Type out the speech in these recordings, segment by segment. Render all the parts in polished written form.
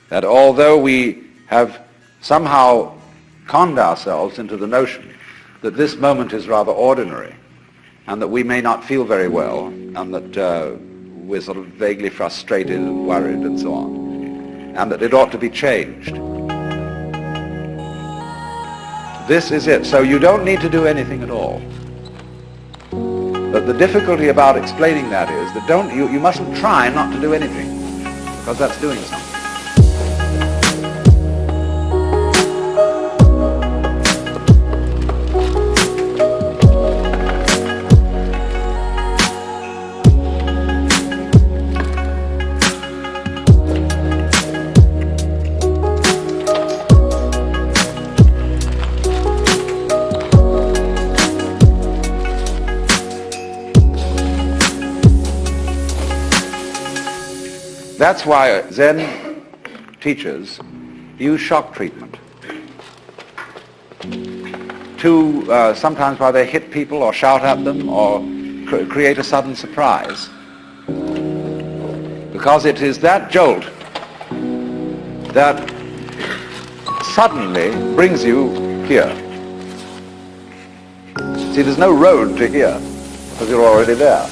That although we have somehow conned ourselves into the notion that this moment is rather ordinary, and that we may not feel very well, and that we're sort of vaguely frustrated and worried and so on, and that it ought to be changed. This is it. So you don't need to do anything at all. But the difficulty about explaining that is that you mustn't try not to do anything, because that's doing something. That's why Zen teachers use shock treatment to sometimes why they hit people or shout at them or create a sudden surprise, because it is that jolt that suddenly brings you here. See, there's no road to here because you're already there.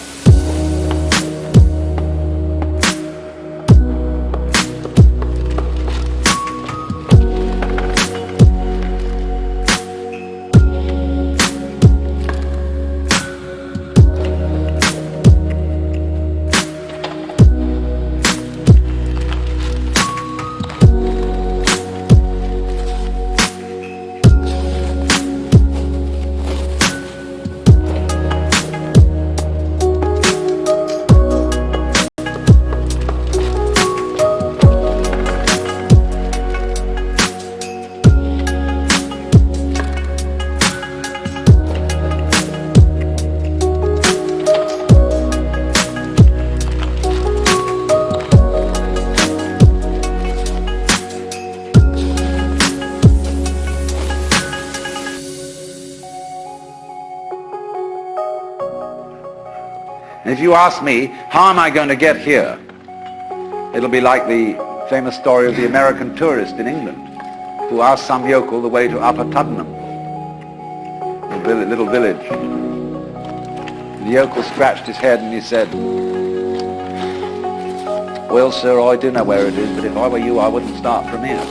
If you ask me, how am I going to get here? It'll be like the famous story of the American tourist in England who asked some yokel the way to Upper Tuddenham, a little village. The yokel scratched his head and he said, "Well, sir, I do know where it is, but if I were you, I wouldn't start from here."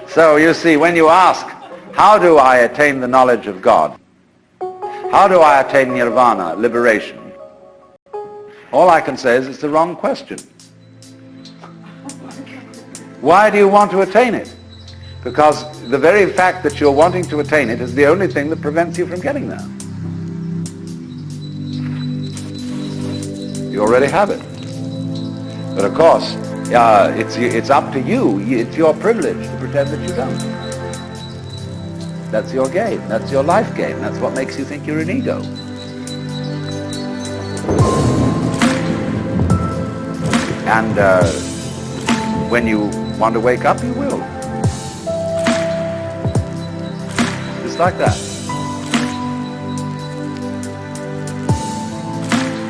So you see, when you ask, how do I attain the knowledge of God? How do I attain nirvana, liberation? All I can say is it's the wrong question. Why do you want to attain it? Because the very fact that you're wanting to attain it is the only thing that prevents you from getting there. You already have it. But of course, it's up to you. It's your privilege to pretend that you don't. That's your game. That's your life game. That's what makes you think you're an ego. And when you want to wake up, you will. Just like that.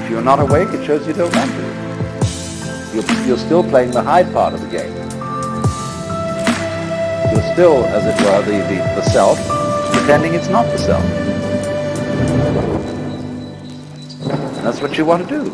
If you're not awake, it shows you don't want to. You're still playing the hide part of the game. You're still, as it were, the self, pretending it's not the self. And that's what you want to do.